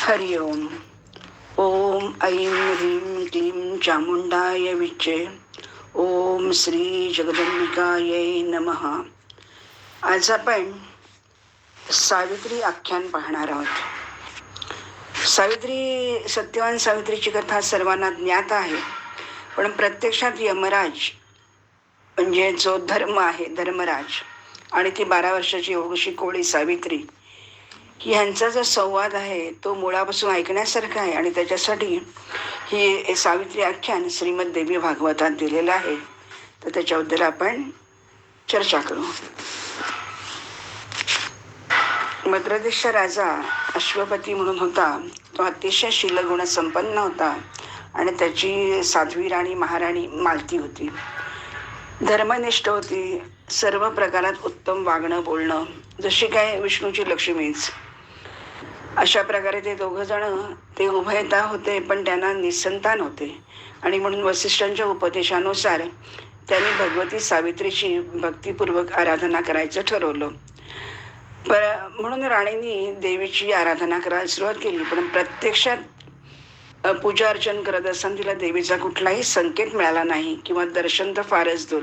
हरि ओम. ओम ऐं ह्रीं क्लीं चामुंडाय विच्चे. ओम श्री जगदंबिकायै नमः. आज आपण सावित्री आख्यान पाहणार आहोत. सत्यवान सावित्रीची कथा सर्वांना ज्ञात आहे, पण प्रत्यक्षात यमराज म्हणजे जो धर्म आहे, धर्मराज, आणि ती 12 वर्षाची एवढीशी कोळी सावित्री ह्यांचा जो संवाद आहे तो मुळापासून ऐकण्यासारखा आहे. आणि त्याच्यासाठी ही सावित्री आख्यान श्रीमद देवी भागवतात दिलेलं आहे. तर त्याच्याबद्दल आपण चर्चा करू. मद्रदेशचा राजा अश्वपती म्हणून होता. तो अतिशय शीलगुण संपन्न होता आणि त्याची साध्वी राणी महाराणी मालती होती. धर्मनिष्ठ होती. सर्व प्रकारात उत्तम वागणं बोलणं, जशी काय विष्णूची लक्ष्मीच. अशा प्रकारे ते दोघं जण ते उभयता होते, पण त्यांना निसंतान होते. आणि म्हणून वसिष्ठांच्या उपदेशानुसार त्यांनी भगवती सावित्रीची भक्तिपूर्वक आराधना करायचं ठरवलं. म्हणून राणींनी देवीची आराधना करायला सुरुवात केली. पण प्रत्यक्षात पूजा अर्चन करत असताना तिला देवीचा कुठलाही संकेत मिळाला नाही किंवा दर्शन तर फारच दूर.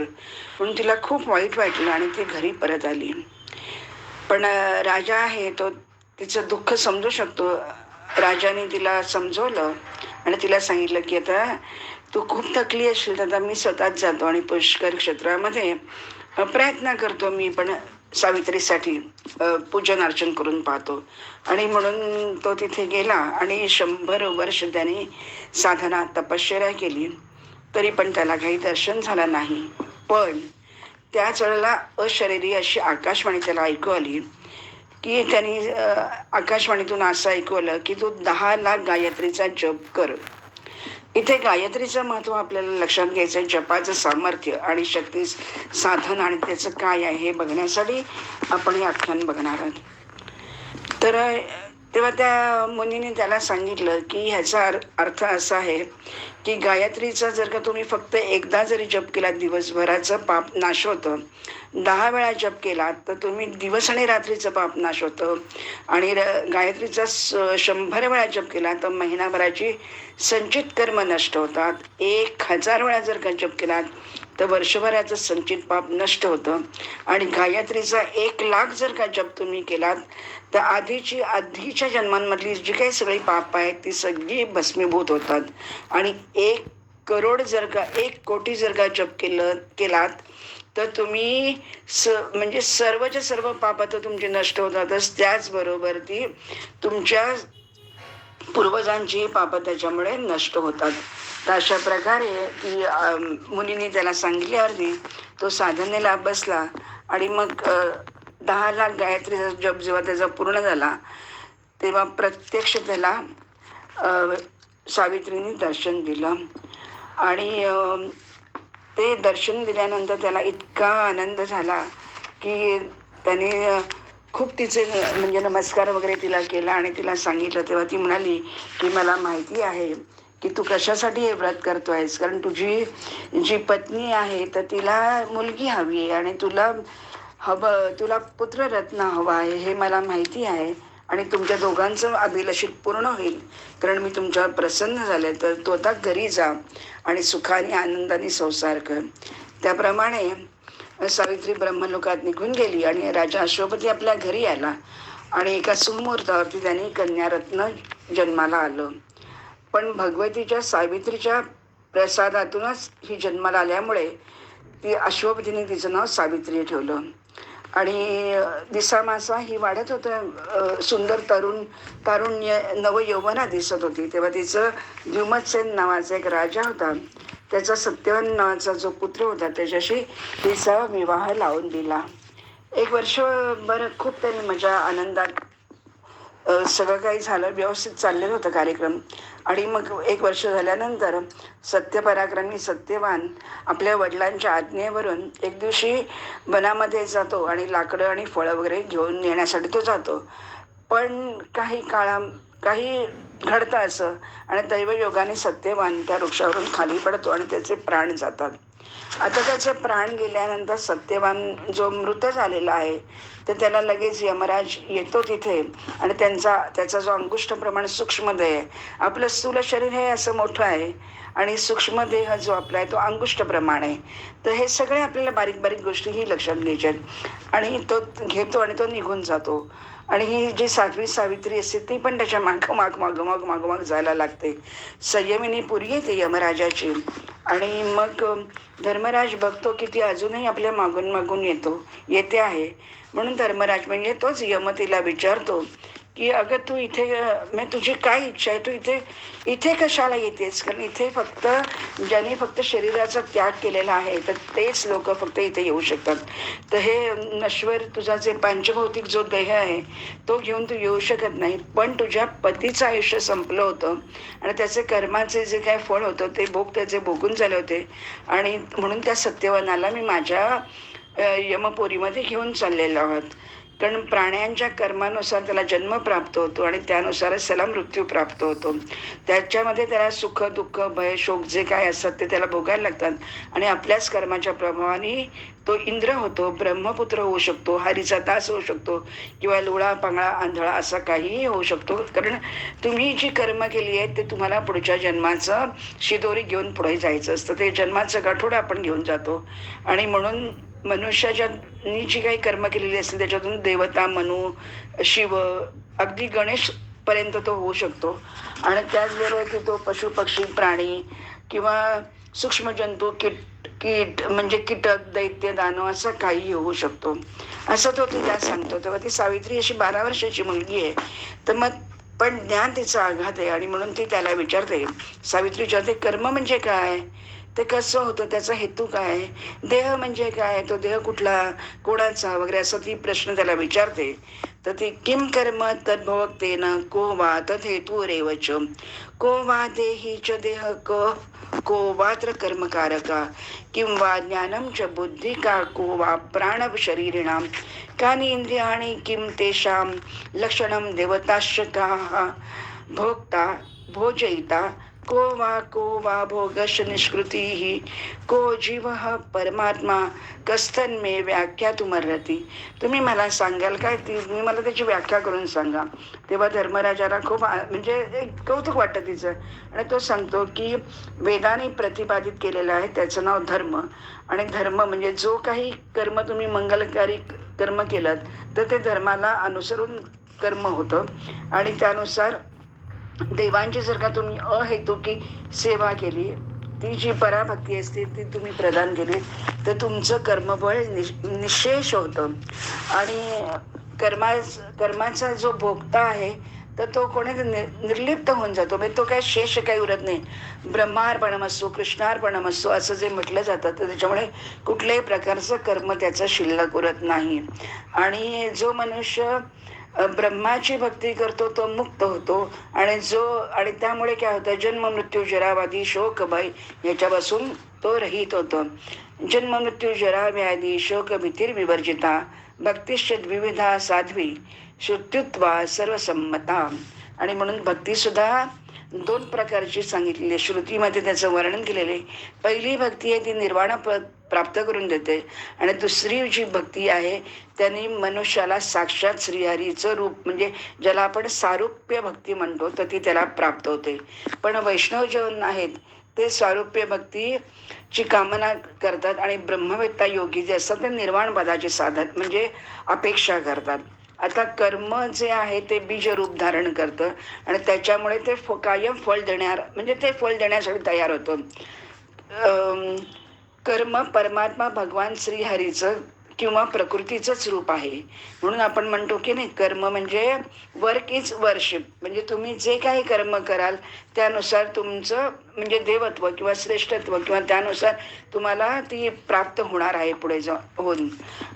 म्हणून तिला खूप वाईट वाटलं आणि ती घरी परत आली. पण राजा आहे तो तिचं दुःख समजू शकतो. राजाने तिला समजवलं आणि तिला सांगितलं की आता तू खूप थकली असेल तर आता मी स्वतःच जातो आणि पुष्कर क्षेत्रामध्ये प्रयत्न करतो. मी पण सावित्रीसाठी पूजन अर्चन करून पाहतो. आणि म्हणून तो तिथे गेला आणि 100 वर्ष त्याने साधना तपश्चर्या केली, तरी पण त्याला काही दर्शन झालं नाही. पण त्याच वेळेला अशरीरी अशी आकाशवाणी त्याला ऐकू आली की त्यांनी आकाशवाणीतून असं ऐकवलं की तू 10 लाख गायत्रीचा जप कर. इथे गायत्रीचं महत्व आपल्याला लक्षात घ्यायचं. जपाचं सामर्थ्य आणि शक्ती साधन आणि त्याचं काय आहे हे बघण्यासाठी आपण हे आख्यान बघणार आहोत. तर तेव्हा त्या मुनीने त्याला सांगितलं की ह्याचा अर्थ असा आहे की गायत्रीचा जर का तुम्ही फक्त एकदा जरी जप केला, दिवसभराचं पाप नाश होतं. 10 वेळा जप केला तर तुम्ही दिवस आणि रात्रीचं पाप नाश होतं. आणि गायत्रीचा 100 वेळा जप केला तर महिनाभराची संचित कर्म नष्ट होतात. 1000 वेळा जर का जप केलात तर वर्षभराचं संचित पाप नष्ट होतं. आणि गायत्रीचा 1 लाख जर का जप तुम्ही केलात तर आधीच्या जन्मांमधली जी काही सगळी पाप आहेत ती सगळी भस्मीभूत होतात. आणि 1 करोड जर का 1 कोटी जर का जप केलात तर तुम्ही म्हणजे सर्वच्या सर्व पाप तर तुमची नष्ट होतातच, त्याचबरोबर ती तुमच्या पूर्वजांची पाप त्याच्यामुळे नष्ट होतात. तर अशा प्रकारे ती मुलीने त्याला सांगितल्यावरती तो साधनेला बसला. आणि मग 10 लाख गायत्रीचा जप जेव्हा त्याचा पूर्ण झाला तेव्हा प्रत्यक्ष त्याला सावित्रीने दर्शन दिलं. आणि ते दर्शन दिल्यानंतर त्याला इतका आनंद झाला की त्याने खूप तिचे म्हणजे नमस्कार वगैरे तिला केला आणि तिला सांगितलं. तेव्हा ती म्हणाली की मला माहिती आहे की तू कशासाठी हे व्रत करतोयस, कारण तुझी जी पत्नी आहे तर तिला मुलगी हवी आहे आणि तुला पुत्ररत्न हवा आहे हे मला माहिती आहे. आणि तुमच्या दोघांचं अभिलाषित पूर्ण होईल, कारण मी तुमच्यावर प्रसन्न झाले. तर तू आता घरी जा आणि सुखाने आनंदाने संसार कर. त्याप्रमाणे सावित्री ब्रह्मलोकात निघून गेली आणि राजा अश्वपती आपल्या घरी आला. आणि एका सुमुहूर्तावरती त्यांनी कन्यारत्न जन्माला आलं. पण भगवतीच्या सावित्रीच्या प्रसादातूनच ही जन्माला आल्यामुळे ती अश्वपतीने तिचं नाव सावित्री ठेवलं. आणि दिसामासा ही वाढत होतं. सुंदर तारुण्य नवयौवना दिसत होती. तेव्हा तिचं द्युमत्सेन नावाचा एक राजा होता, त्याचा सत्यवान नावाचा जो पुत्र होता त्याच्याशी तिचा विवाह लावून दिला. 1 वर्षभर खूप त्यांनी मजा आनंदात सगळं काही झालं, व्यवस्थित चाललेलं होतं कार्यक्रम. आणि मग 1 वर्ष झाल्यानंतर सत्यपराक्रमी सत्यवान आपल्या वडिलांच्या आज्ञेवरून एक दिवशी वनामध्ये जातो आणि लाकडं आणि फळं वगैरे घेऊन येण्यासाठी तो जातो. पण काही घडतं असं आणि दैवयोगाने सत्यवान त्या वृक्षावरून खाली पडतो आणि त्याचे प्राण जातात. आता त्याचे प्राण गेल्यानंतर सत्यवान जो मृत झालेला आहे तर त्याला लगेच यमराज येतो तिथे आणि त्याचा जो अंगुष्ठ प्रमाण सूक्ष्मदेह आहे, आपलं स्थूल शरीर हे असं मोठं आहे आणि सूक्ष्मदेह जो आपला आहे तो अंगुष्ठ प्रमाण आहे. तर हे सगळे आपल्याला बारीक बारीक गोष्टीही लक्षात घ्यायच्या आहेत आणि तो घेतो आणि तो निघून जातो. आणि ही जी साध्वी सावित्री असते ती पण त्याच्या मागोमाग जायला लागते. संयमिनी पुरी येते यमराजाची आणि मग धर्मराज बघतो की ती अजूनही आपल्या मागून मागून येते आहे. म्हणून धर्मराज म्हणजे तोच यम तिला विचारतो की अगं तू इथे म्हणजे तुझी काय इच्छा आहे, तू इथे इथे कशाला येतेस? कारण इथे फक्त ज्यांनी फक्त शरीराचा त्याग केलेला आहे तर तेच लोक फक्त इथे येऊ शकतात. तर हे नश्वर तुझा जे पंचभौतिक जो देह आहे तो घेऊन तू येऊ शकत नाही. पण तुझ्या पतीचं आयुष्य संपलं होतं आणि त्याचे कर्माचे जे काय फळ होतं ते त्याचे भोगून झाले होते आणि म्हणून त्या सत्यवानाला मी माझ्या यमपुरीमध्ये घेऊन चाललेलो आहोत. कारण प्राण्यांच्या कर्मानुसार त्याला जन्म प्राप्त होतो आणि त्यानुसारच त्याला मृत्यू प्राप्त होतो. त्याच्यामध्ये त्याला सुख दुःख भय शोक जे काय असतात ते त्याला भोगायला लागतात आणि आपल्याच कर्माच्या प्रभावाने तो इंद्र होतो, ब्रह्मपुत्र होऊ शकतो, हरीचा दास होऊ शकतो किंवा लुळा पांगळा आंधळा असा काहीही होऊ शकतो. कारण तुम्ही जी कर्म केली आहेत ते तुम्हाला पुढच्या जन्माचं शिदोरी घेऊन पुढे जायचं असतं. ते जन्माचं गाठोडं आपण घेऊन जातो आणि म्हणून मनुष्याच्या जी काही कर्म केलेली असते त्याच्यातून देवता, मनु, शिव, अगदी गणेश पर्यंत तो होऊ शकतो. आणि त्याचबरोबर की तो पशु पक्षी प्राणी किंवा सूक्ष्म जंतू कीट म्हणजे कीटक दैत्य दानव असं काही होऊ शकतो असं तो तिला सांगतो. तेव्हा ती सावित्री अशी 12 वर्षाची मुलगी आहे. तर मग पण ज्ञान तिचा आघात आहे आणि म्हणून ती त्याला विचारते, सावित्री विचारते कर्म म्हणजे काय, ते कसं होतं, त्याचा हेतू काय, देह म्हणजे काय, तो देह कुठला कोणाचा वगैरे असं ती प्रश्न त्याला विचारते. तर ती किम कर्म तद्भवक्तेन को वा तथेतू रेवच को वा देही च देह को वात्र कर्मकारका किंवा ज्ञानम च बुद्धी का को वा प्राण शरीरिणाम कानि इंद्रियाणि किम तेषां लक्षणम देवताश्च का भोक्ता भोजयिता को वा भोगश निष्कृती को जीव परमात्मा कस्तन मे व्याख्या तुमर्हती. तुम्ही मला सांगाल काय, तुम्ही मला त्याची व्याख्या करून सांगा. तेव्हा धर्मराजाला खूप म्हणजे एक कौतुक वाटतं तिचं आणि तो सांगतो की वेदाने प्रतिपादित केलेलं आहे त्याचं नाव धर्म. आणि धर्म म्हणजे जो काही कर्म तुम्ही मंगलकारी कर्म केलं तर ते धर्माला अनुसरून कर्म होतं आणि त्यानुसार देवांची जर का तुम्ही अहेतुकी सेवा केली, ती जी पराभक्ती असते ती तुम्ही प्रदान केली तर तुमचं कर्मबळ निशेष होतं. आणि कर्माचा जो भोगता आहे तर तो कोणी निर्लिप्त होऊन जातो. म्हणजे तो काय शेष काही उरत नाही. ब्रह्मार्पणमस्तु कृष्णार्पणमस्तु असं जे म्हटलं जातं तर त्याच्यामुळे कुठल्याही प्रकारचं कर्म त्याचं शिल्लक उरत नाही. आणि जो मनुष्य ब्रह्माची भक्ती करतो तो मुक्त होतो आणि त्यामुळे काय होतं, जन्म मृत्यू जरावादी शोक भय याच्यापासून तो रहित होतो. जन्म मृत्यू जरा व्याधी शोक भीतीर विवर्जिता भक्तिश्च द्विविधा साध्वी श्रुत्युत्वा सर्वसम्मता. आणि म्हणून भक्ती सुद्धा 2 प्रकारची सांगितलेली आहे. श्रुतीमध्ये त्याचं वर्णन केलेले. पहिली भक्ती आहे ती निर्वाण प्राप्त करून देते आणि दुसरी जी भक्ती आहे त्यांनी मनुष्याला साक्षात श्रीहरीचं रूप म्हणजे ज्याला आपण सारूप्य भक्ती म्हणतो तर ती त्याला प्राप्त होते. पण वैष्णव जन आहेत ते सारूप्य भक्तीची कामना करतात आणि ब्रह्मवेत्ता योगी जे असतात ते निर्वाण पदाचे साधन म्हणजे अपेक्षा करतात. आता कर्म जे आहे ते बीज रूप धारण करतं आणि त्याच्यामुळे ते कायम फळ म्हणजे ते फळ देण्यासाठी तयार होतं. कर्म परमात्मा भगवान श्रीहरीचं किंवा प्रकृतीचंच रूप आहे. म्हणून आपण म्हणतो की नाही, कर्म म्हणजे वर्क इज वर्शिप. म्हणजे तुम्ही जे काही कर्म कराल त्यानुसार तुमचं म्हणजे देवत्व किंवा श्रेष्ठत्व किंवा त्यानुसार तुम्हाला ती प्राप्त होणार आहे पुढे होऊन.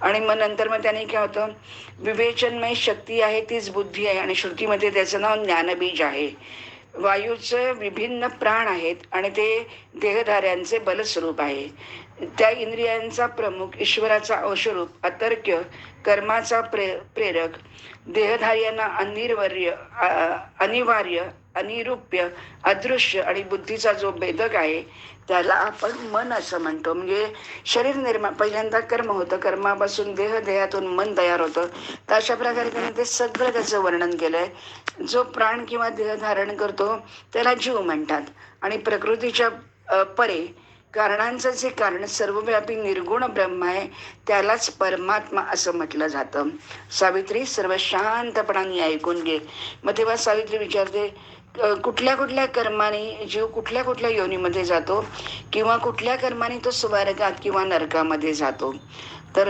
आणि मग नंतर मग त्याने काय होतं, विवेचनमय शक्ती आहे तीच बुद्धी आहे आणि श्रुतीमध्ये त्याचं नाव ज्ञानबीज आहे. वायूचं विभिन्न प्राण आहेत आणि ते देहधाऱ्यांचे बलस्वरूप आहे. त्या इंद्रियांचा प्रमुख ईश्वराचा अंशरूप अतर्क्य कर्माचा प्रेरक देहधार्यांना अनिवार्य अनिरूप्य, अदृश्य आणि बुद्धीचा जो भेदक आहे त्याला आपण मन असं म्हणतो. म्हणजे शरीर निर्माण पहिल्यांदा कर्म होतं, कर्मापासून देह, देहातून मन तयार होतं. तर अशा प्रकारे त्याने ते सगळं त्याचं वर्णन केलंय. जो प्राण किंवा देह धारण करतो त्याला जीव म्हणतात. आणि प्रकृतीच्या परे कारणांचं जे कारण सर्वव्यापी निर्गुण ब्रह्म आहे त्यालाच परमात्मा असं म्हटलं जातं. सावित्री सर्व शांतपणाने ऐकून घे. मग तेव्हा सावित्री विचारते, कुठल्या कुठल्या कर्माने जीव कुठल्या कुठल्या योनीमध्ये जातो किंवा कुठल्या कर्माने तो स्वर्गात किंवा नरकामध्ये जातो. तर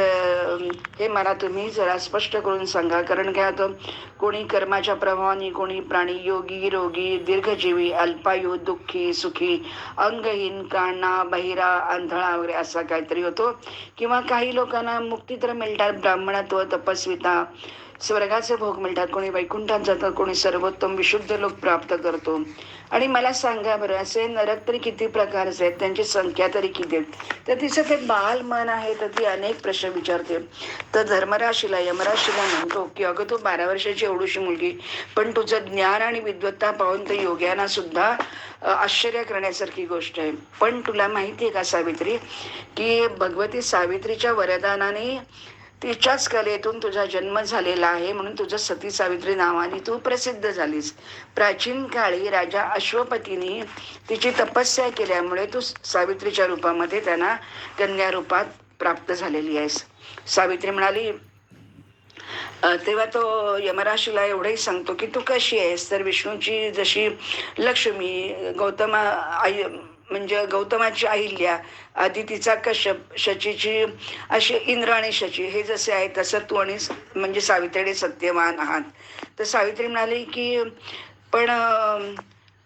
हे मला तुम्ही जरा स्पष्ट करून सांगा. कारण काय होतं, कोणी कर्माच्या प्रभावाने कोणी प्राणी योगी, रोगी, दीर्घजीवी, अल्पायू, दुःखी, सुखी, अंगहीन, काना, बहिरा, आंधळा वगैरे असा काहीतरी होतो. किंवा काही लोकांना मुक्ती तर मिळतात, ब्राह्मणत्व, तपस्विता, स्वर्गाचे भोग मिळतात, कोणी वैकुंठात जातात, कोणी सर्वोत्तम विशुद्ध लोक प्राप्त करतो. आणि मला सांगा बरं, असे नरक तरी किती प्रकारचे आहेत, त्यांची संख्या तरी किती आहेत. तर तिचं ते बाल मन आहे, तर ती अनेक प्रश्न विचारते. तर धर्मराशीला यमराशीला म्हणतो की अगं तू 12 वर्षाची एवढीशी मुलगी, पण तुझं ज्ञान आणि विद्वत्ता पाहून तर योग्यांना सुद्धा आश्चर्य करण्यासारखी गोष्ट आहे. पण तुला माहिती आहे का सावित्री, की भगवती सावित्रीच्या वरदानाने तिच्याच कलेतून तुझा जन्म झालेला आहे, म्हणून तुझं सती सावित्री नावाने तू प्रसिद्ध झालीस. प्राचीन काळी राजा अश्वपतीने तिची तपस्या केल्यामुळे तू सावित्रीच्या रूपामध्ये त्यांना कन्या रूपात प्राप्त झालेली आहेस. सावित्री म्हणाली, तेव्हा तो यमराशीला एवढंही सांगतो की तू कशी आहेस. तर विष्णूची जशी लक्ष्मी, गौतमा आई म्हणजे गौतमाची अहिल्या, आदितीचा कश्यप, शचीची अशी इंद्र आणि शची हे जसे आहे तसं तू आणि म्हणजे सावित्री सत्यवान आहात. तर सावित्री म्हणाली की पण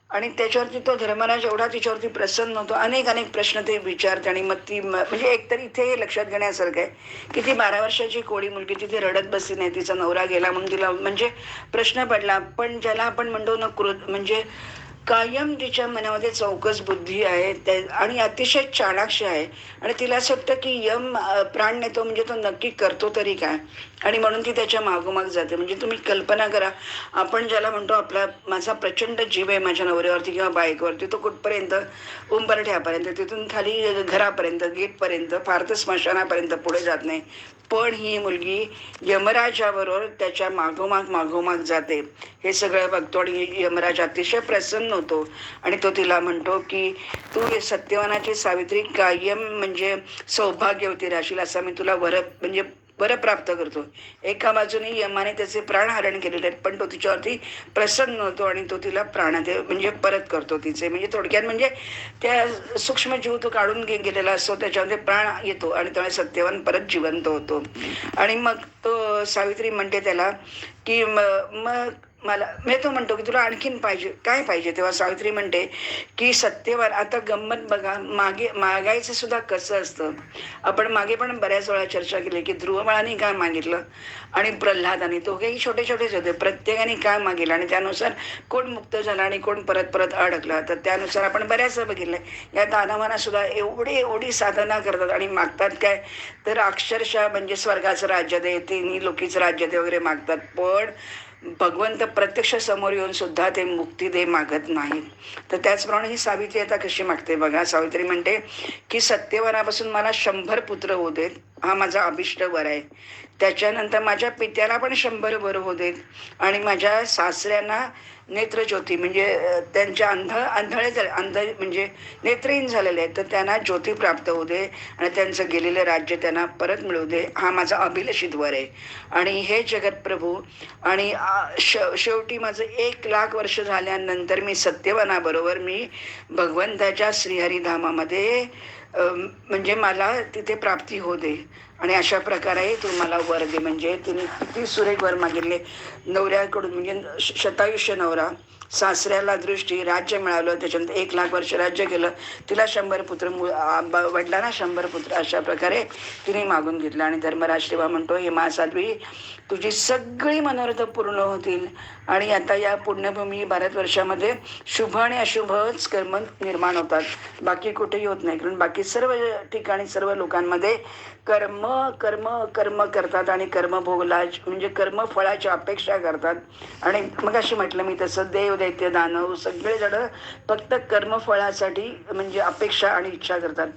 आणि त्याच्यावरती तो धर्मराज एवढा तिच्यावरती प्रसन्न होतो, अनेक अनेक प्रश्न ते विचारते. आणि मग ती म्हणजे एकतरी इथे हे लक्षात घेण्यासारखं आहे की ती 12 वर्षाची कोळी मुलगी तिथे रडत बसली नाही, तिचा नवरा गेला म्हणून तिला म्हणजे प्रश्न पडला. पण ज्याला आपण म्हणतो ना क्रोध, म्हणजे कायम तिच्या मनामध्ये चौकस बुद्धी आहे आणि अतिशय चाणाक्ष आहे. आणि तिला असं वाटतं की यम प्राण नेतो म्हणजे तो नक्की करतो तरी काय, आणि म्हणून ती त्याच्या मागोमाग जाते. म्हणजे तुम्ही कल्पना करा, आपण ज्याला म्हणतो आपला माझा प्रचंड जीव आहे माझ्या नवऱ्यावरती किंवा बायकोवरती, तो कुठपर्यंत, उंबरठ्यापर्यंत, तिथून खाली घरापर्यंत, गेटपर्यंत, फार तर स्मशानापर्यंत पुढे जात नाही. पण ही मुलगी यमराजाबरोबर त्याच्या मागोमाग मागोमाग जाते. हे सगळं बघतो आणि यमराज अतिशय प्रसन्न होतो. आणि तो तिला म्हणतो की तू सत्यवानाची सावित्री कायम म्हणजे सौभाग्यवती राशील असा मी तुला म्हणजे वर प्राप्त करतो. एका बाजूने यमाने त्याचे प्राण हरण केलेले आहेत, पण तो तिच्यावरती प्रसन्न होतो आणि तो तिला प्राणादे म्हणजे परत करतो तिचे. म्हणजे थोडक्यात म्हणजे त्या सूक्ष्म जीव तो काढून गेलेला असतो, त्याच्यामध्ये प्राण येतो आणि त्यामुळे सत्यवान परत जिवंत होतो. आणि मग तो सावित्री म्हणते त्याला की मग मला मी तो म्हणतो की तुला आणखीन पाहिजे काय पाहिजे. तेव्हा सावित्री म्हणते की सत्यवान, आता गंमत बघा, मागायचं सुद्धा कसं असतं. आपण मागे पण बऱ्याच वेळा चर्चा केली की ध्रुवबाळाने काय मागितलं आणि प्रल्हादाने, दोघेही छोटे छोटेच होते, प्रत्येकाने काय मागितलं आणि त्यानुसार कोण मुक्त झाला आणि कोण परत परत अडकला. तर त्यानुसार आपण बऱ्याच बघितलं या दानवांना सुद्धा एवढी साधना करतात आणि मागतात काय, तर अक्षरशः म्हणजे स्वर्गाचं राज्य दे, तिन्ही लोकीचं राज्य दे वगैरे मागतात. पण भगवंत प्रत्यक्ष समोर येऊन सुद्धा ते मुक्ती दे मागत नाहीत. तर त्याचप्रमाणे ही सावित्री आता कशी मागते बघा. सावित्री म्हणते की सत्यवनापासून मला 100 पुत्र होऊ देत, हा माझा अभिष्ट वर आहे. त्याच्यानंतर माझ्या पित्याला पण 100 वर होऊ देत आणि माझ्या सासऱ्यांना नेत्रज्योती म्हणजे त्यांच्या अंध म्हणजे नेत्रहीन झालेले आहेत, तर त्यांना ज्योती प्राप्त होऊ दे आणि त्यांचं गेलेलं राज्य त्यांना परत मिळू दे, हा माझा अभिलषित वर आहे. आणि हे जगतप्रभू, आणि शेवटी माझं 1,00,000 वर्ष झाल्यानंतर मी सत्यवनाबरोबर मी भगवंताच्या श्रीहरिधामामध्ये म्हणजे मला तिथे प्राप्ती होऊ दे. आणि अशा प्रकारे तू मला वर दे. म्हणजे तिने किती सुरेख वर मागितले नवऱ्याकडून. म्हणजे शतायुष्य नवरा, सासऱ्याला दृष्टी, राज्य मिळालं, त्याच्यानंतर 1,00,000 वर्ष राज्य केलं, तिला 100 पुत्र, वडिलांना 100 पुत्र, अशा प्रकारे तिने मागून घेतलं. आणि धर्मराज तेव्हा म्हणतो, हे महासाध्वी तुझी सगळी मनोरथ पूर्ण होतील. आणि आता या पुण्यभूमी भारतवर्षामध्ये शुभ आणि अशुभच कर्म निर्माण होतात, बाकी कुठेही होत नाही. कारण बाकी सर्व ठिकाणी सर्व लोकांमध्ये कर्म कर्म कर्म करतात आणि कर्मभोगला म्हणजे कर्मफळाची अपेक्षा करतात. आणि मग अशी म्हटलं मी तसं देव दैत्य दानव सगळेजण फक्त कर्मफळासाठी म्हणजे अपेक्षा आणि इच्छा करतात.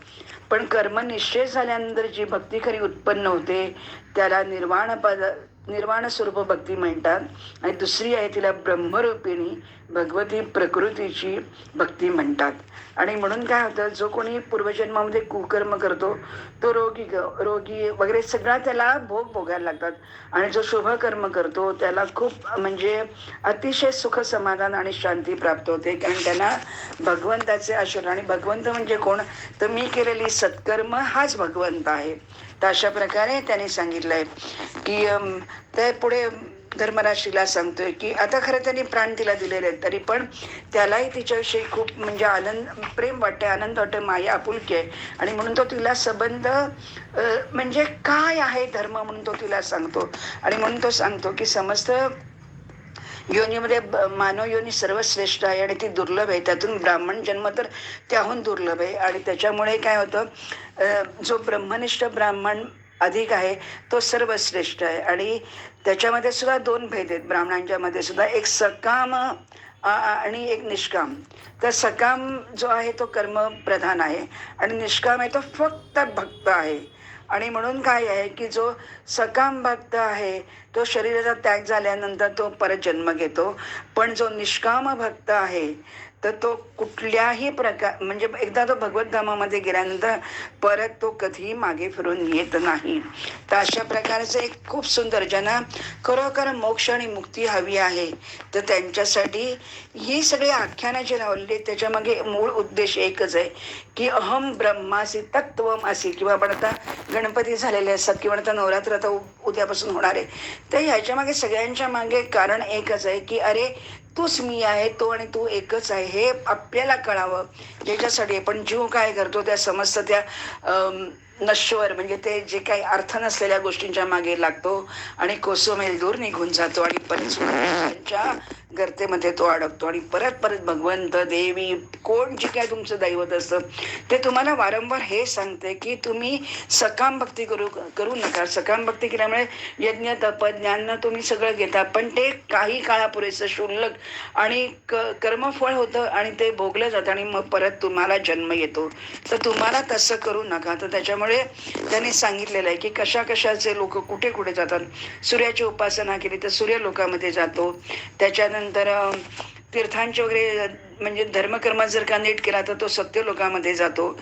पण कर्मनिश्चय झाल्यानंतर जी भक्ती खरी उत्पन्न होते त्याला निर्वाण स्वरूप भक्ती म्हणतात. आणि दुसरी आहे तिला ब्रह्मरूपिणी भगवती प्रकृतीची भक्ती म्हणतात. आणि म्हणून काय होतं, जो कोणी पूर्वजन्मामध्ये कुकर्म करतो तो रोगी वगैरे सगळा त्याला भोग भोगायला लागतात. आणि जो शुभ कर्म करतो त्याला खूप म्हणजे अतिशय सुख समाधान आणि शांती प्राप्त होते. कारण त्यांना भगवंताचे आशीर्वाद, आणि भगवंत म्हणजे कोण, तर मी केलेली सत्कर्म हाच भगवंत आहे. तर अशा प्रकारे त्याने सांगितलंय की ते पुढे धर्मराशीला सांगतोय की आता खरं त्यांनी प्राण तिला दिलेले आहेत, तरी पण त्यालाही तिच्याविषयी खूप म्हणजे आनंद प्रेम वाटते, आनंद वाटते, माया आपुलकी आहे. आणि म्हणून तो तिला संबंध म्हणजे काय आहे धर्म म्हणून तो तिला सांगतो. आणि म्हणून तो सांगतो की समस्त योनीमध्ये मानव योनी सर्वश्रेष्ठ आहे आणि ती दुर्लभ आहे. त्यातून ब्राह्मण जन्म तर त्याहून दुर्लभ आहे. आणि त्याच्यामुळे काय होतं, जो ब्रह्मनिष्ठ ब्राह्मण अधिक आहे तो सर्वश्रेष्ठ आहे. आणि त्याच्यामध्ये सुद्धा दोन भेद आहेत ब्राह्मणांच्या मध्ये सुद्धा, एक सकाम आणि एक निष्काम. तर सकाम जो आहे तो कर्मप्रधान आहे आणि निष्काम आहे तो फक्त भक्त आहे. आणि म्हणून काय आहे की जो सकाम भक्त आहे तो शरीराचा त्याग झाल्यानंतर तो परत जन्म घेतो. पण जो निष्काम भक्त आहे तर तो कुठल्याही प्रकार म्हणजे एकदा तो भगवत धामामध्ये गेल्यानंतर परत तो कधीही मागे फिरून येत नाही. तर अशा प्रकारचं एक खूप सुंदर, ज्यांना खरोखर मोक्ष आणि मुक्ती हवी आहे तर त्यांच्यासाठी ही सगळी आख्यानं जी लावलेली त्याच्यामागे मूळ उद्देश एकच आहे की अहम ब्रह्मासी तत्वमसी. किंवा आपण आता गणपती झालेले असतात किंवा आता नवरात्र आता उद्यापासून होणार आहे, तर ह्याच्या मागे सगळ्यांच्या मागे कारण एकच आहे की अरे तूच मी आहे, तो आणि तू एकच आहे हे आपल्याला कळावं. ज्याच्यासाठी पण जीव काय करतो त्या समस्त त्या नश्वर म्हणजे ते जे काही अर्थ नसलेल्या गोष्टींच्या मागे लागतो आणि कोसोमेल दूर निघून जातो आणि परत गर्तेमध्ये तो अडकतो. आणि परत परत भगवंत देवी कोण जे काय तुमचं दैवत असतं ते तुम्हाला वारंवार हे सांगते की तुम्ही सकाम भक्ती करू नका. सकाम भक्ती केल्यामुळे यज्ञ तप ज्ञान तुम्ही सगळं घेता, पण ते काही काळापुरेचं क्षुल्लक आणि कर्मफळ होतं आणि ते भोगलं जातं आणि मग परत तुम्हाला जन्म येतो. तर तुम्हाला तसं करू नका. तर त्याच्यामुळे त्यांनी सांगितलेलं आहे की कशा कशाचे लोक कुठे कुठे जातात. सूर्याची उपासना केली तर सूर्य लोकामध्ये जातो. त्याच्यानंतर तीर्थांचे वगैरे म्हणजे धर्मकर्म जर का नीट केला तर तो सत्य लोकामध्ये जातो.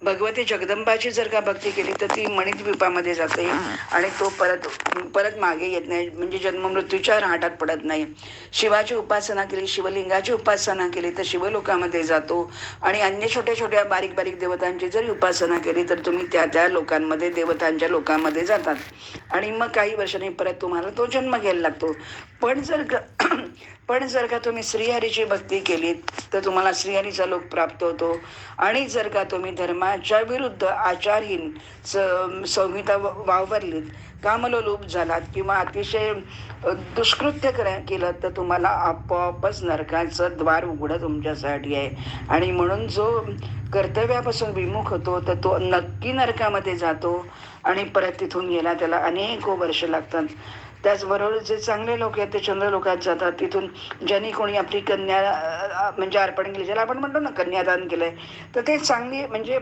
भगवती जगदंबाची जर का भक्ती केली तर ती मणिद्वीपामध्ये जाते आणि तो परत परत मागे येत नाही, म्हणजे जन्ममृत्यूच्या राहाटात पडत नाही. शिवाची उपासना केली, शिवलिंगाची उपासना केली तर शिवलोकामध्ये जातो. आणि अन्य छोट्या छोट्या बारीक बारीक देवतांची जरी उपासना केली तर तुम्ही त्या त्या लोकांमध्ये देवतांच्या लोकांमध्ये जातात आणि मग काही वर्षांनी परत तुम्हाला तो जन्म घ्यायला लागतो. पण जर का तुम्ही श्रीहरीची भक्ती केलीत तर तुम्हाला श्रीहरीचा लोक प्राप्त होतो. आणि जर का तुम्ही धर्माच्या विरुद्ध आचारहीन संहिता वावरलीत, कामलोलूप झालात किंवा अतिशय दुष्कृत्य केलं तर तुम्हाला आपोआपच नरकाचं द्वार उघडं तुमच्यासाठी आहे. आणि म्हणून जो कर्तव्यापासून विमुख होतो तर तो नक्की नरकामध्ये जातो आणि परत तिथून गेला त्याला अनेक वर्ष लागतात. त्याचबरोबर जे चांगले लोक आहेत ते चंद्रलोकात जातात. तिथून ज्यांनी कोणी आपली कन्या म्हणजे अर्पण केली, ज्याला आपण म्हणतो ना कन्यादान केलंय, तर ते चांगली म्हणजे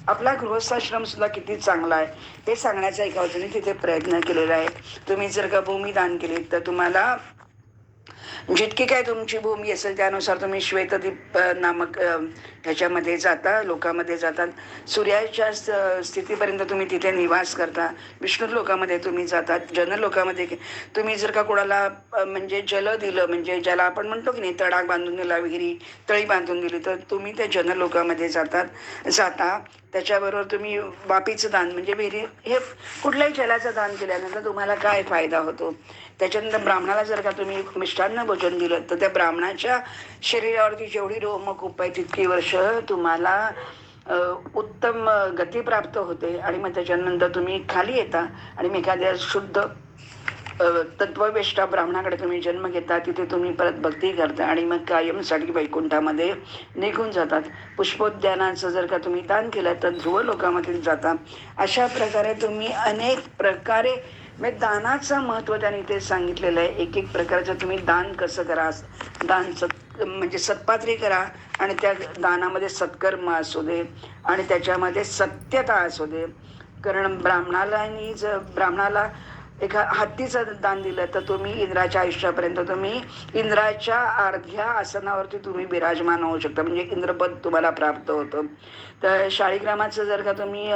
आपला गृहस्थाश्रम सुद्धा किती चांगला आहे हे सांगण्याचा एका वचने तिथे प्रयत्न केलेला आहे. तुम्ही जर का भूमी दान केली तर तुम्हाला जितकी काय तुमची भूमी असेल त्यानुसार तुम्ही श्वेतदीप नामक ह्याच्यामध्ये जाता, लोकामध्ये जातात. सूर्याच्या स्थितीपर्यंत तुम्ही तिथे निवास करता. विष्णू लोकामध्ये तुम्ही जातात. जनलोकामध्ये तुम्ही जर का कोणाला म्हणजे जल दिलं, म्हणजे ज्याला आपण म्हणतो की नाही तडाख बांधून दिला, विहिरी तळी बांधून दिली, तर तुम्ही त्या जनलोकामध्ये जाता. त्याच्याबरोबर तुम्ही वापीचं दान म्हणजे विहिरी हे कुठल्याही जलाचं दान केल्यानंतर तुम्हाला काय फायदा होतो. त्याच्यानंतर ब्राह्मणाला जर का तुम्ही मिष्टान्न भोजन दिलं तर त्या ब्राह्मणाच्या शरीरावरती जेवढी रोमकूप आहे तितकी वर्ष तुम्हाला उत्तम गती प्राप्त होते. आणि मग त्याच्यानंतर तुम्ही खाली येता आणि मग एखाद्या शुद्ध तत्ववेष्टा ब्राह्मणाकडे तुम्ही जन्म घेता, तिथे तुम्ही परत भक्ती करता आणि मग कायमसाठी वैकुंठामध्ये निघून जातात. पुष्पोद्यानाचं जर का तुम्ही दान केलं तर ध्रुव लोकामध्ये जाता. अशा प्रकारे तुम्ही अनेक प्रकारे म्हणजे दानाचं महत्त्व त्याने इथे सांगितलेलं आहे. एक एक प्रकारचं तुम्ही दान कसं करा, दान म्हणजे सत्पात्री करा आणि त्या दानामध्ये सत्कर्म असू दे आणि त्याच्यामध्ये सत्यता असू दे. कारण ब्राह्मणाला एका हत्तीचं दान दिलं तर तुम्ही इंद्राच्या आयुष्यापर्यंत तुम्ही इंद्राच्या अर्ध्या आसनावरती तुम्ही विराजमान होऊ शकता, म्हणजे इंद्रपद तुम्हाला प्राप्त होतं. तर शाळीग्रामाचं जर का तुम्ही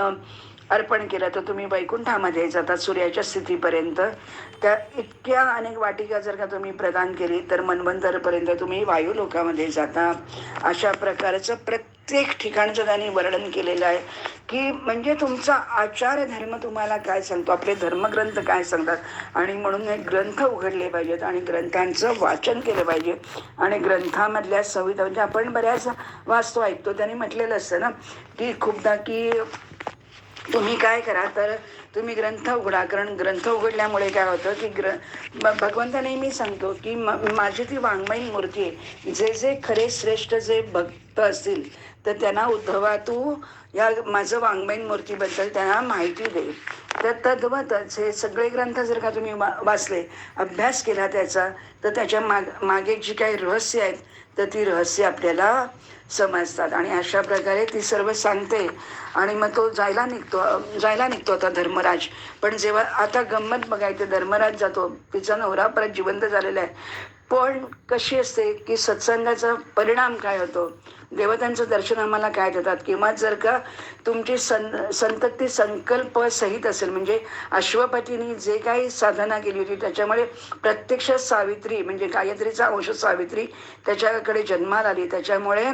अर्पण केलं तर तुम्ही वैकुंठामध्ये जातात सूर्याच्या स्थितीपर्यंत. त्या इतक्या अनेक वाटिका जर का तुम्ही प्रदान केली तर मन्वंतरपर्यंत तुम्ही वायुलोकामध्ये जाता. अशा प्रकारचं प्रत्येक ठिकाणचं त्यांनी वर्णन केलेलं आहे की म्हणजे तुमचा आचार धर्म तुम्हाला काय सांगतो, आपले धर्मग्रंथ काय सांगतात आणि म्हणून हे ग्रंथ उघडले पाहिजेत आणि ग्रंथांचं वाचन केलं पाहिजे. आणि ग्रंथामधल्या संहिता म्हणजे आपण बऱ्याच वाचतो ऐकतो, त्यांनी म्हटलेलं असतं ना की खूपदा की तुम्ही काय करा तर तुम्ही ग्रंथ उघडा. कारण ग्रंथ उघडल्यामुळे काय होतं की भगवंत नेहमी सांगतो की माझी ती वाङ्मयीन मूर्ती आहे, जे जे खरे श्रेष्ठ जे भक्त असतील तर त्यांना उद्धवा तू या माझं वाङ्मयीन मूर्तीबद्दल त्यांना माहिती दे. तर तद्वतच हे सगळे ग्रंथ जर का तुम्ही वाचले, अभ्यास केला त्याचा, तर त्याच्या मागे जी काही रहस्य आहेत तर ती रहस्य आपल्याला समजतात. आणि अशा प्रकारे ती सर्व सांगते आणि मग तो जायला निघतो आता धर्मराज. पण जेव्हा आता गंमत बघायचं, धर्मराज जातो, तिचा नवरा परत जिवंत झालेला आहे. पण कशी असते की सत्संगाचा परिणाम काय होतो, देवतांचं दर्शन आम्हाला काय देतात. किंवा जर का तुमची संतती संकल्प सहित असेल, म्हणजे अश्वपतीने जे काही साधना केली होती त्याच्यामुळे प्रत्यक्ष सावित्री म्हणजे गायत्रीचा अंश सावित्री त्याच्याकडे जन्माला आली. त्याच्यामुळे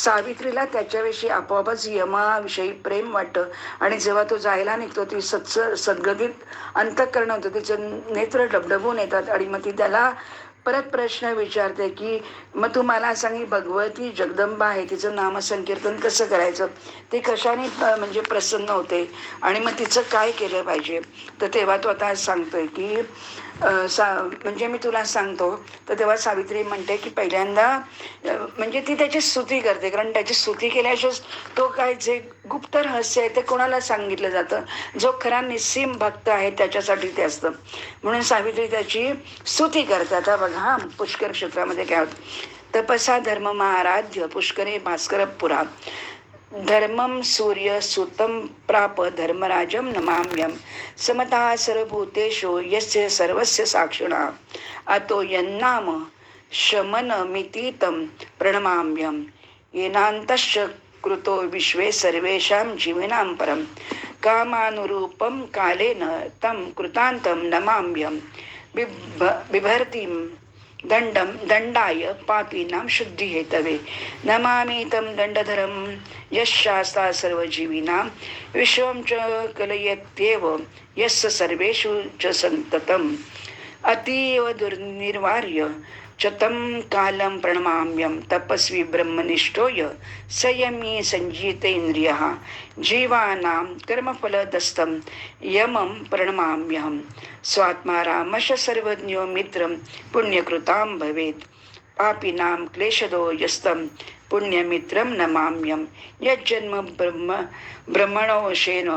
सावित्रीला त्याच्याविषयी आपोआपच यमाविषयी प्रेम वाटतं आणि जेव्हा तो जायला निघतो ती सद्गतीत अंतःकरण होतं, तिचं नेत्र डबडबून येतात आणि मग ती त्याला परत प्रश्न विचारते की मग तू मला सांग, भगवती जगदंबा आहे, तिचं नामसंकीर्तन कसं करायचं, ते कशाने म्हणजे प्रसन्न होते आणि मग तिचं काय केलं पाहिजे. तर तेव्हा तो आता सांगतोय की म्हणजे मी तुला सांगतो. तर तेव्हा सावित्री म्हणते की पहिल्यांदा म्हणजे ती त्याची स्तुती करते, कारण त्याची स्तुती केल्याशिवाय तो काय जे गुप्त रहस्य आहे ते कोणाला सांगितलं जातं, जो खरा निस्सीम भक्त आहे त्याच्यासाठी ते असतं. म्हणून सावित्री त्याची स्तुती करते. आता बघा पुष्कर क्षेत्रामध्ये काय होतं, तपसा धर्म आराध्य पुष्करे भास्कर पुरा धर्मम सूर्य सुतम प्राप धर्मराजम नमाम्यम समता सर्वभूतेषु यस्य सर्वस्य साक्षिणा अतो यन्नाम शमन मितीतम प्रणमाम्यम येनान्तश्च कृतो विश्वे सर्वेषां जीविनां परम कामानुरूपम कालेन तम कृतांतम नमाम्यम बिभर्तीम दंडाय पापीनां शुद्धी हेतवे नमामि तं दंडधरं यशास्ता सर्वजीविनां विश्वं च कलयत्येव यस्य सर्वेषु च संततम् अतीव दुर्निर्वार्य चतं कालं प्रणमाम्यं तपस्वी ब्रह्मनिष्ठोय संयमी संजितेन्द्रियः जीवानां कर्मफलदस्तं यमं प्रणमाम्यहं स्वात्मा रामश सर्वज्ञो मित्रं पुण्यकृतां भवेत् पापिनां क्लेशदो यस्तं पुण्यमित्रं नमाम्यं यज्जन्म ब्रह्मणोशेन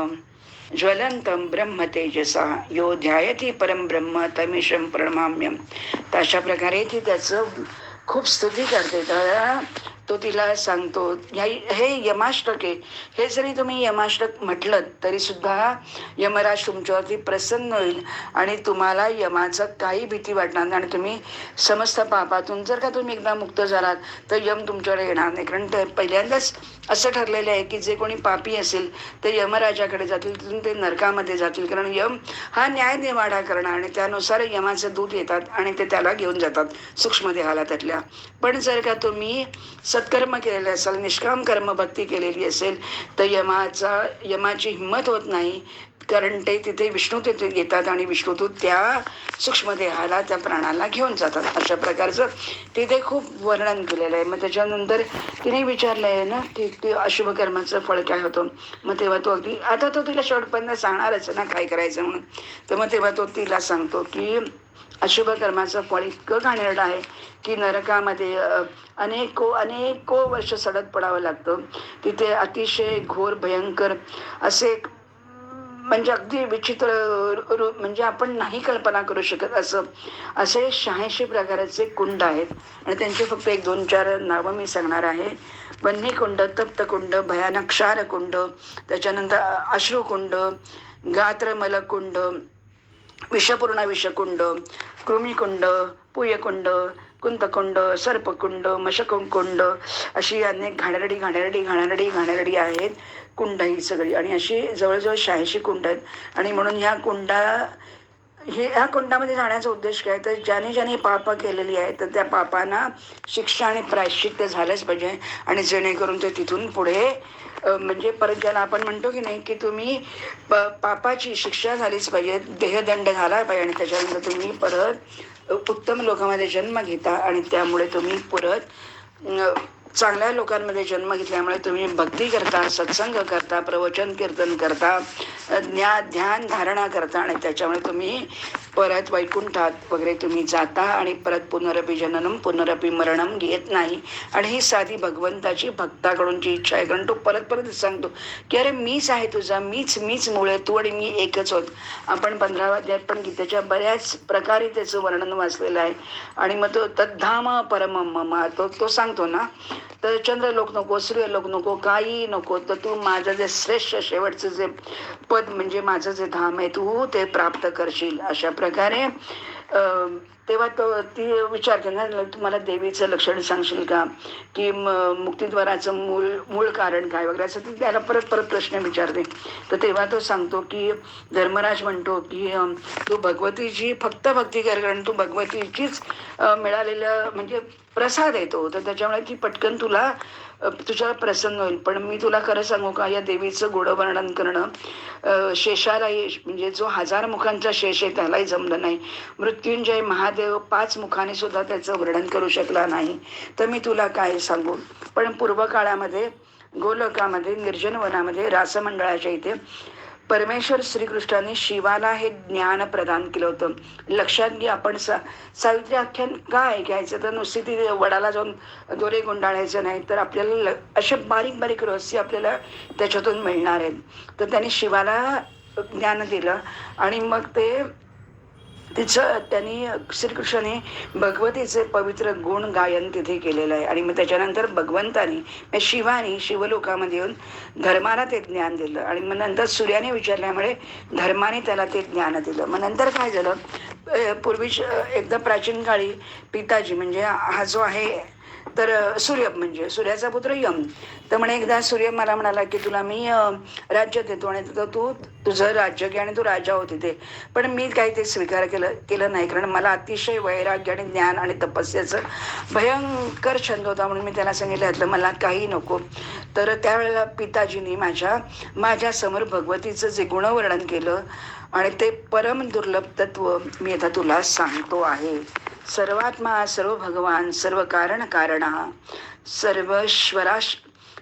ज्वलंतं ब्रह्म तेजसा यो ध्यायती परम ब्रह्म तमीशं प्रणमाम्यम. तर अशा प्रकारे ती त्याचं खूप स्तुती करते. तर तो तिला सांगतो हे यमाष्टक आहे, हे जरी तुम्ही यमाष्टक म्हटलं तरी सुद्धा यमराज तुमच्यावरती प्रसन्न होईल आणि तुम्हाला यमाचं काही भीती वाटणार नाही आणि तुम्ही समस्त पापातून जर का तुम्ही एकदा मुक्त झालात तर यम तुमच्याकडे येणार नाही. कारण पहिल्यांदाच असं ठरलेलं आहे की जे कोणी पापी असेल ते यमराजाकडे जातील, तिथून ते नरकामध्ये जातील. कारण यम हा न्याय निवाडा करणार आणि त्यानुसार यमाचे दूत येतात आणि ते त्याला घेऊन जातात सूक्ष्म देहाला त्यातल्या. पण जर का तुम्ही सत्कर्म केलेले असेल, निष्काम कर्म भक्ती केलेली असेल, तर यमाची हिंमत होत नाही, कारण ते तिथे विष्णू तिथे येतात आणि विष्णूतून त्या सूक्ष्मदेहाला त्या प्राणाला घेऊन जातात. अशा प्रकारचं तिथे खूप वर्णन केलेलं आहे. मग त्याच्यानंतर तिने विचारलं आहे ना की ते अशुभ कर्माचं फळ काय होतं. मग तेव्हा तो अगदी आता तो तिला शेवटपर्यंत सांगणारच ना काय करायचं म्हणून. तर मग तेव्हा तो तिला सांगतो की अशुभ कर्माचं फळ इतकं घाणेरडं आहे की नरकामध्ये अनेको वर्ष सडत पडावं लागतं. तिथे अतिशय घोर भयंकर असे म्हणजे अगदी विचित्र म्हणजे आपण नाही कल्पना करू शकत असे 86 प्रकारचे कुंड आहेत. आणि त्यांचे फक्त 1-2-4 नावं मी सांगणार आहे. वन्यकुंड, तप्तकुंड, भयानक क्षारकुंड, त्याच्यानंतर अश्रुकुंड, गात्रमलकुंड, विषपूर्ण विषकुंड, कृमिकुंड, पुयकुंड, कुंतकुंड, सर्पकुंड, मशकुंड, अशी अनेक घाणेरडी आहेत कुंड ही सगळी. आणि अशी जवळजवळ 86 कुंड आहेत. आणि म्हणून ह्या कुंडामध्ये जाण्याचा उद्देश काय, तर ज्याने पाप केलेली आहे तर त्या पापांना शिक्षा आणि प्रायश्चित्त झालंच पाहिजे. आणि जेणेकरून ते तिथून पुढे म्हणजे परत ज्याला आपण म्हणतो की नाही की तुम्ही पापाची शिक्षा झालीच पाहिजे, देहदंड झाला पाहिजे, आणि त्याच्यानंतर तुम्ही परत उत्तम लोकांमध्ये जन्म घेता. आणि त्यामुळे तुम्ही परत चांगल्या लोकांमध्ये जन्म घेतल्यामुळे तुम्ही भक्ती करता, सत्संग करता, प्रवचन कीर्तन करता, ध्यान धारणा करता, आणि त्याच्यामुळे तुम्ही परत वैकुंठात वगैरे तुम्ही जाता आणि परत पुनरपी जननम पुनरपी मरणम घेत नाही. आणि ही साधी भगवंताची भक्ताकडूनची इच्छा आहे. कारण तो परत परत सांगतो की अरे मीच आहे तुझा, मीच मुळे तू आणि मी एकच होत. आपण 15व्या अध्यायात पण गीतेच्या बऱ्याच प्रकारे त्याचं वर्णन वाचलेलं आहे. आणि मग तो तद्धाम परम मम तो सांगतो ना, तर चंद्रलोक नको, सूर्यलोक नको, काही नको, तर तू माझं जे श्रेष्ठ शेवटचं जे पद म्हणजे माझं जे धाम आहे तू ते प्राप्त करशील. अशा प्रकारे तेव्हा ती विचारते ना, तुम्हाला देवीचं लक्षण सांगशील का, की मुक्तिद्वाराचं मूळ कारण काय वगैरे, असं ती त्याला परत परत प्रश्न विचारते. तर तेव्हा तो सांगतो की धर्मराज म्हणतो की तू भगवतीची फक्त भक्ती कर, कारण तू भगवतीचीच मिळालेलं म्हणजे प्रसाद येतो, तर त्याच्यामुळे ती पटकन तुझ्यावर प्रसन्न होईल. पण मी तुला खरं सांगू का, या देवीचं गुणवर्णन करणं शेषालाही म्हणजे जो 1000 मुखांचा शेष आहे त्यालाही जमलं नाही. मृत्युंजय महादेव 5 मुखाने सुद्धा त्याचं वर्णन करू शकला नाही. तर मी तुला काय सांगू. पण पूर्वकाळामध्ये गोलोकामध्ये निर्जन वनामध्ये रासमंडळाच्या इथे परमेश्वर श्रीकृष्णाने शिवाला हे ज्ञान प्रदान केलं होतं. लक्षात घ्या, आपण सावित्री आख्यान का ऐकायचं, तर नुसती ती वडाला जाऊन दोरे गुंडाळायचं नाही, तर आपल्याला असे बारीक बारीक रहस्य आपल्याला त्याच्यातून मिळणार आहेत. तर त्यांनी शिवाला ज्ञान दिलं आणि मग त्यांनी श्रीकृष्णाने भगवतीचे पवित्र गुण गायन तिथे केलेलं आहे. आणि मग त्याच्यानंतर भगवंतानी शिवानी शिवलोकामध्ये येऊन धर्माला ते ज्ञान दिलं. आणि मग नंतर सूर्याने विचारल्यामुळे धर्माने त्याला ते ज्ञान दिलं. मग नंतर काय झालं, पूर्वी एकदा प्राचीन काळी पिताजी म्हणजे हा जो आहे तर सूर्य म्हणजे सूर्याचा पुत्र यम, तर म्हणे एकदा सूर्य मला म्हणाला की तुला मी राज्य देतो आणि तू तुझं राज्य घे आणि तू राजा हो तिथे. पण मी काही ते स्वीकार केलं नाही, कारण मला अतिशय वैराग्य आणि ज्ञान आणि तपस्याचं भयंकर छंद होता. म्हणून मी त्याला सांगितलं मला काही नको. तर त्यावेळेला पिताजींनी माझ्या समोर भगवतीचं जे गुणवर्णन केलं आणि ते परम दुर्लभ तत्व मी आता तुला सांगतो आहे. सर्वात्मा सर्व भगवान सर्व कारण कारणः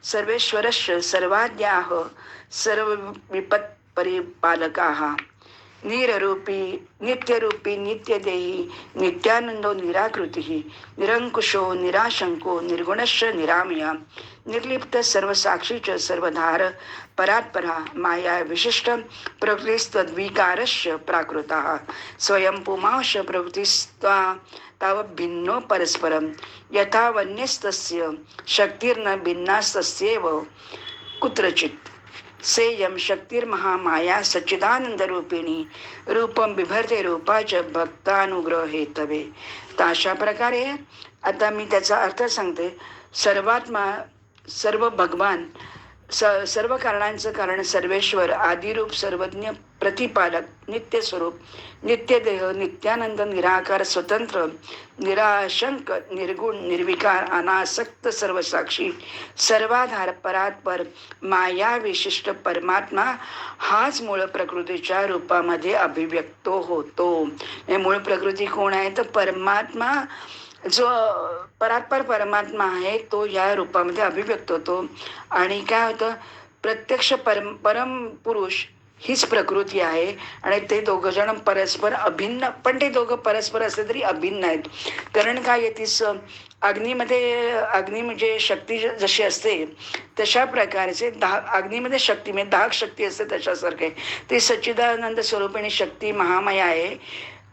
सर्वेश्वरश्च सर्वाद्याः सर्व विपत् परिपालकाः निररूपी नित्यरूपी नित्यदेही नित्यानंदो निराकृतिः निरंकुशो निराशंको निर्गुणश्च निरामया निर्लिप्त सर्वसाक्षी च सर्वधार परात्परा माया विशिष्ट प्रकृतिस्त्वद्विकारश्च प्राकृतः स्वयं पुमांश प्रवृत्तिस्त्वा तावभिन्नो परस्परं यथा वन्यस्तस्य शक्तिर्न भिन्नास्तस्यैव कुत्रचित् सेयं शक्तिर्महामाया सच्चिदानंदरूपिणी रूपं बिभर्ते रूपाच भक्तानुग्रहेतवे. तर अशा प्रकारे आता मी त्याचा अर्थ सांगते. सर्वात्मा सर्व भगवान सर्व कारणांचं कारण सर्वेश्वर आदिरूप सर्वज्ञ प्रतिपालक, नित्य स्वरूप, नित्य देह, नित्यानंद, निराकार, स्वतंत्र, निराशंक, निर्गुण, निर्विकार, अनासक्त, सर्वसाक्षी, सर्वाधार, परात्पर, माया विशिष्ट परमात्मा हाच मूळ प्रकृतीच्या रूपामध्ये अभिव्यक्त होतो. मूळ प्रकृती कोण आहे? तर परमात्मा, जो परात्पर परमात्मा आहे तो या रूपामध्ये अभिव्यक्त होतो. आणि काय होतं, प्रत्यक्ष परम पुरुष हीच प्रकृती आहे. आणि ते दोघं जण परस्पर अभिन्न, पण ते दोघं परस्पर असले तरी अभिन्न आहेत. कारण काय येतीस, अग्नी म्हणजे शक्ती जशी असते तशा प्रकारचे अग्नीमध्ये शक्ती म्हणजे दाहक शक्ती असते तशासारखे ती सच्चिदानंद स्वरूपिणी शक्ती महामाया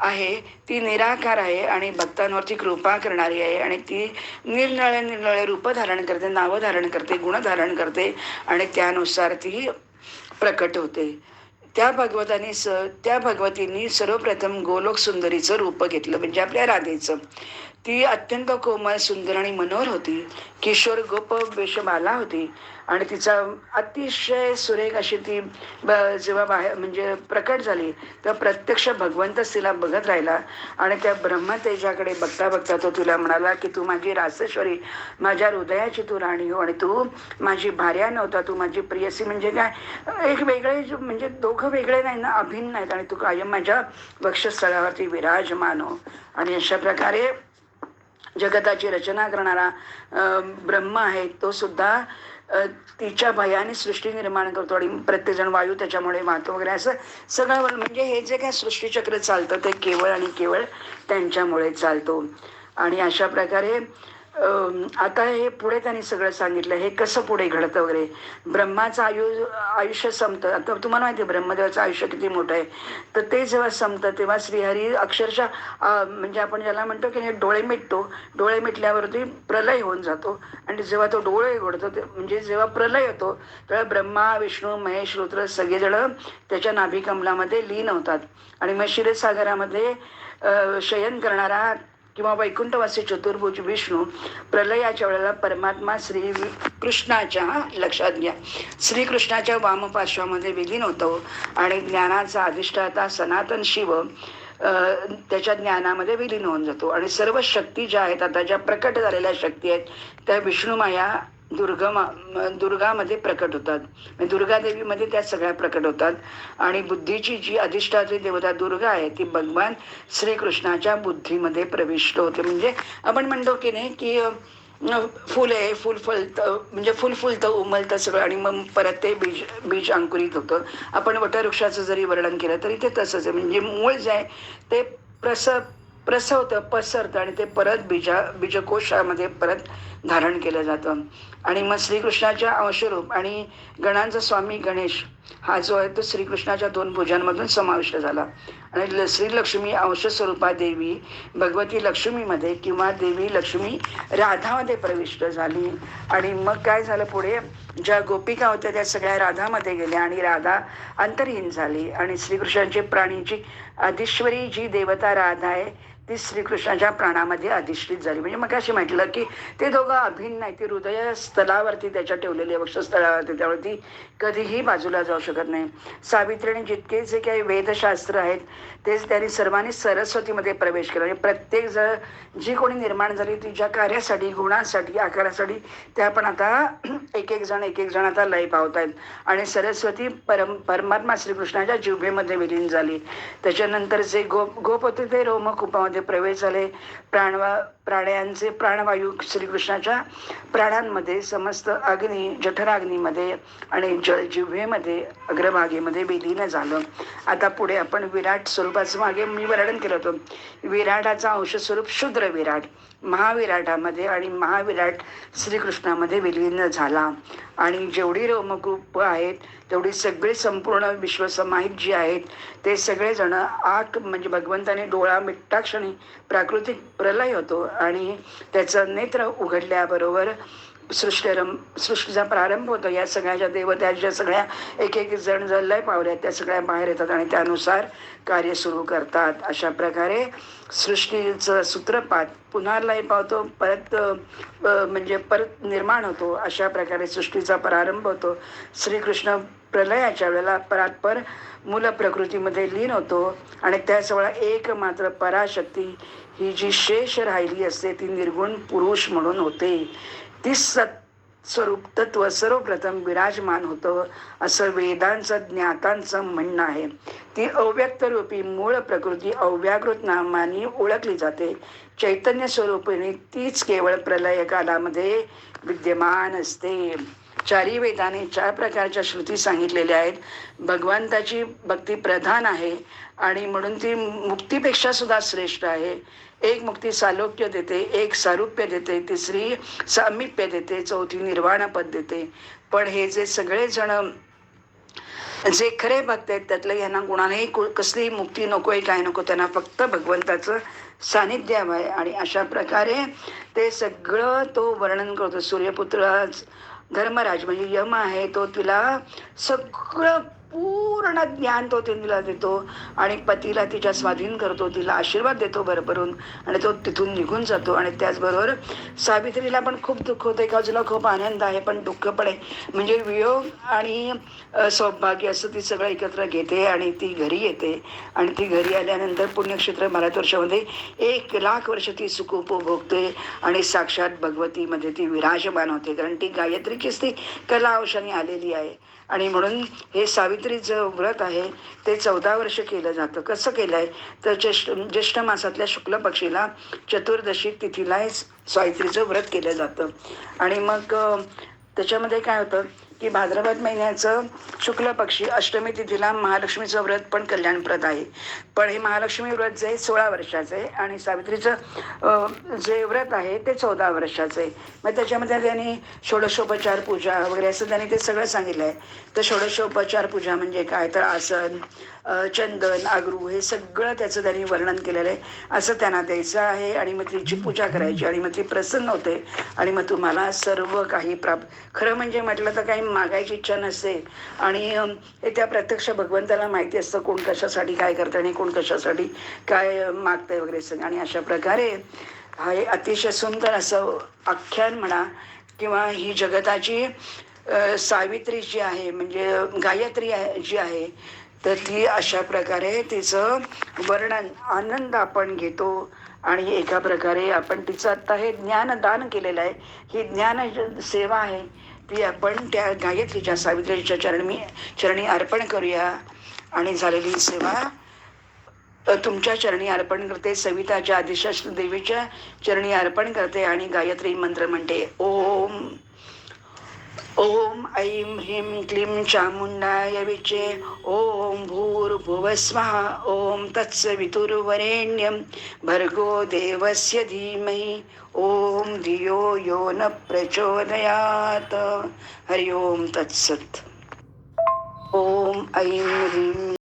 आहे ती निराकार आहे आणि भक्तांवरती कृपा करणारी आहे. आणि ती निरनिळे निरनिळे रूप धारण करते, नावं धारण करते, गुण धारण करते आणि त्यानुसार ती प्रकट होते. त्या भगवतींनी सर्वप्रथम गोलोक सुंदरीचं रूप घेतलं, म्हणजे आपल्या राधेचं. ती अत्यंत कोमल, सुंदर आणि मनोहर होती. किशोर गोप वेशमाला होती आणि तिचा अतिशय सुरेख अशी ती जेव्हा बाहेर म्हणजे प्रकट झाली तर प्रत्यक्ष भगवंतच तिला बघत राहिला. आणि त्या ब्रह्मतेजाकडे बघता बघता तो तिला म्हणाला की तू माझी रासेश्वरी, माझ्या हृदयाची तू राणी हो, आणि तू माझी भार्या नव्हता, तू माझी प्रियसी. म्हणजे काय, एक वेगळे म्हणजे दोघं वेगळे नाही ना, अभिन्न आहेत. आणि तू कायम माझ्या वक्षस्थळावरती विराजमान हो. आणि अशा प्रकारे जगताची रचना करणारा ब्रह्म आहे तो सुद्धा तिच्या भयाने सृष्टी निर्माण करतो. आणि प्रत्येकजण वायू त्याच्यामुळे वाहतो वगैरे, असं सगळं. म्हणजे हे जे काय सृष्टीचक्र चालतं ते केवळ आणि केवळ त्यांच्यामुळे चालतो. आणि अशा प्रकारे आता हे पुढे त्यांनी सगळं सांगितलं, हे कसं पुढे घडतं वगैरे. ब्रह्माचं आयुष्य संपतं. आता तुम्हाला माहिती आहे ब्रह्मदेवाचं आयुष्य किती मोठं आहे. तर ते जेव्हा संपतं तेव्हा श्रीहरी अक्षरशः म्हणजे आपण ज्याला म्हणतो की डोळे मिटतो, डोळे मिटल्यावरती प्रलय होऊन जातो. आणि जेव्हा तो डोळे उघडतो म्हणजे जेव्हा प्रलय होतो तेव्हा ब्रह्मा, विष्णू, महेश, रुद्र सगळेजण त्याच्या नाभिकमलामध्ये लीन होतात. आणि मग क्षीरसागरामध्ये शयन करणारा किंवा वैकुंठवासी चतुर्भुज विष्णू प्रलयाच्या वेळेला परमात्मा श्री कृष्णाच्या, लक्षात घ्या, श्रीकृष्णाच्या वामपार्श्वामध्ये विलीन होतो. आणि ज्ञानाचा अधिष्ठाता सनातन शिव त्याच्या ज्ञानामध्ये विलीन होऊन जातो. आणि सर्व शक्ती ज्या आहेत, आता ज्या प्रकट झालेल्या शक्ती आहेत त्या विष्णुमाया दुर्गामध्ये प्रकट होतात. दुर्गादेवीमध्ये त्या सगळ्या प्रकट होतात. आणि बुद्धीची जी अधिष्ठात्री देवता दुर्गा आहे ती भगवान श्रीकृष्णाच्या बुद्धीमध्ये प्रविष्ट होते. म्हणजे आपण म्हणतो की नाही की फुल आहे, फुल फलतं, म्हणजे फुल फुलतं, उमलतं सगळं आणि मग परत ते बीज अंकुरित होतं. आपण वटवृक्षाचं जरी वर्णन केलं तरी ते तसंच आहे. म्हणजे मूळ जे आहे ते प्रसवतं, पसरतं आणि ते परत बीजकोशामध्ये परत धारण केलं जातं. आणि मग श्रीकृष्णाच्या अंशरूप आणि गणांचा स्वामी गणेश हा जो आहे तो श्रीकृष्णाच्या 2 भुजांमधून समाविष्ट झाला. आणि श्रीलक्ष्मी अंशस्वरूपा देवी भगवती लक्ष्मीमध्ये किंवा देवी लक्ष्मी राधामध्ये प्रविष्ट झाली. आणि मग काय झालं, पुढे ज्या गोपिका होत्या त्या सगळ्या राधामध्ये गेल्या आणि राधा अंतर्हीन झाली. आणि श्रीकृष्णाची प्राणीची अधिश्वरी जी देवता राधा आहे ती श्रीकृष्णाच्या प्राणामध्ये अधिष्ठित झाली. म्हणजे मग अशी म्हटलं की ते दोघं अभिन्न आहे. ती हृदय स्थलावरती त्याच्या ठेवलेली आहे, वक्षस्थळावरती, त्यावरती कधीही बाजूला जाऊ शकत नाही. सावित्रीने जितके जे काही वेदशास्त्र आहेत तेच त्यांनी सर्वांनी सरस्वतीमध्ये प्रवेश केला. म्हणजे प्रत्येक जी कोणी निर्माण झाली तिच्या कार्यासाठी, गुणासाठी, आकारासाठी त्या पण आता एक एक जण आता लय पावत आहेत. आणि सरस्वती परमात्मा श्रीकृष्णाच्या जिव्हेमध्ये विलीन झाली. त्याच्यानंतर जे गोप होते ते रोमकूपामध्ये प्रवेश झाले. प्राण्यांचे प्राणवायू श्रीकृष्णाच्या प्राणांमध्ये, समस्त अग्नी जठराग्नीमध्ये आणि जिव्हेमध्ये, अग्रभागेमध्ये विलीन झालं. आता पुढे आपण विराट स्वरूपाचं मागे मी वर्णन केलं होतं. विराटाचा अंशस्वरूप शूद्र विराट महाविराटामध्ये आणि महाविराट श्रीकृष्णामध्ये विलीन झाला. आणि जेवढी रोमकूप आहेत तेवढी सगळी संपूर्ण विश्वसमाहित जी आहेत ते सगळेजण म्हणजे भगवंताने डोळा मिट्टा क्षणी प्राकृतिक प्रलय होतो आणि त्याचं नेत्र उघडल्याबरोबर सृष्टीचा प्रारंभ होतो. या सगळ्या देवता ज्या सगळ्या एक एक जण लय पावल्या त्या सगळ्या बाहेर येतात आणि त्यानुसार कार्य सुरू करतात. अशा प्रकारे सृष्टीचं सूत्रपात पुन्हा लय पावतो, परत म्हणजे परत निर्माण होतो. अशा प्रकारे सृष्टीचा प्रारंभ होतो. श्रीकृष्ण प्रलयाच्या वेळेला परात्पर मूल प्रकृतीमध्ये लीन होतो आणि त्याच वेळेला एक मात्र पराशक्ती ही जी शेष राहिली असते ती निर्गुण पुरुष म्हणून होते. ती स्वरूप तत्व सर्वप्रथम विराजमान होतं असं वेदांचं ज्ञातांचं म्हणणं आहे. ती अव्यक्त रूपी मूळ प्रकृती अव्याकृत नामाने ओळखली जाते. चैतन्य स्वरूपीने तीच केवळ प्रलय कालामध्ये विद्यमान असते. चारी वेदाने 4 प्रकारच्या श्रुती सांगितलेल्या आहेत. भगवंताची भक्ती प्रधान आहे आणि म्हणून ती मुक्तीपेक्षा सुद्धा श्रेष्ठ आहे. एक मुक्ती सालोक्य देते, एक सारूप्य देते, तिसरी सामिप्य देते, चौथी निर्वाण पद देते. पण हे जे सगळे जण जे खरे भक्त आहेत त्यातलं यांना गुणानेही कसली मुक्ती नकोय, काय नको, त्यांना फक्त भगवंताचं सानिध्य हवं आहे. आणि अशा प्रकारे ते सगळं तो वर्णन करतो. सूर्यपुत्र धर्मराज म्हणजे यम आहे, तो तिला सगळं पूर्ण ज्ञान तो तिला देतो आणि पतीला तिच्या स्वाधीन करतो, तिला आशीर्वाद देतो भरभरून आणि तो तिथून निघून जातो. आणि त्याचबरोबर सावित्रीला पण खूप दुःख होतं, एका बाजूला खूप आनंद आहे पण दुःख पण आहे. म्हणजे वियोग आणि सौभाग्य असं ती सगळं एकत्र घेते आणि ती घरी येते. आणि ती घरी आल्यानंतर पुण्यक्षेत्र भारतवर्षामध्ये 1,00,000 वर्ष ती सुख उपभोगते आणि साक्षात भगवतीमध्ये ती विराजमान होते. कारण ती गायत्रीचीच ती कला औषधाने आलेली आहे. आणि म्हणून हे सावित्रीचं व्रत आहे ते 14 वर्ष केलं जातं. कसं केलं आहे तर ज्येष्ठ मासातल्या शुक्ल पक्षीला चतुर्दशी तिथीला सावित्रीचं व्रत केलं जातं. आणि मग त्याच्यामध्ये काय होतं की भाद्रपद महिन्याचं शुक्ल पक्षी अष्टमी तिथीला महालक्ष्मीचं व्रत पण कल्याणप्रद आहे. पण हे महालक्ष्मी व्रत जे 16 वर्षाचं आहे आणि सावित्रीचं जे व्रत आहे ते 14 वर्षाचं आहे. मग त्याच्यामध्ये त्यांनी षोडशोपचार पूजा वगैरे असं त्यांनी ते सगळं सांगितलं आहे. तर षोडशोपचार पूजा म्हणजे काय तर आसन, चंदन, अगरू हे सगळं त्याचं त्यांनी वर्णन केलेलं आहे. असं त्यांना द्यायचं आहे आणि मग तिची पूजा करायची आणि मग ती प्रसन्न होते आणि मग तुम्हाला सर्व काही खरं म्हणजे म्हटलं तर काही मागायची इच्छा नसते आणि हे त्या प्रत्यक्ष भगवंताला माहिती असतं कोण कशासाठी काय करतं आणि कोण कशासाठी काय मागतंय वगैरे सगळं. आणि अशा प्रकारे हा एक अतिशय सुंदर असं आख्यान म्हणा किंवा ही जगताची सावित्री जी आहे म्हणजे गायत्री जी आहे तर ती अशा प्रकारे तिचं वर्णन आनंद आपण घेतो. आणि एका प्रकारे आपण तिचं आत्ता हे ज्ञानदान केलेलं आहे. ही ज्ञान सेवा आहे ती आपण त्या गायत्रीच्या सावित्रीच्या चरणी अर्पण करूया. आणि झालेली सेवा तुमच्या चरणी अर्पण करते, सविताच्या आदिशस्त्र देवीच्या चरणी अर्पण करते आणि गायत्री मंत्र म्हणते. ओम ओम ऐं ह्रीं क्लीं चामुंडाय विचे. ओम भूर्भुवस्वः. ओम तत्सवितुर्वरेण्यं भर्गो देवस्य धीमहि. ओम धियो यो न प्रचोदयात्. हरि ओम तत्सत्. ओम ऐं ह्रीं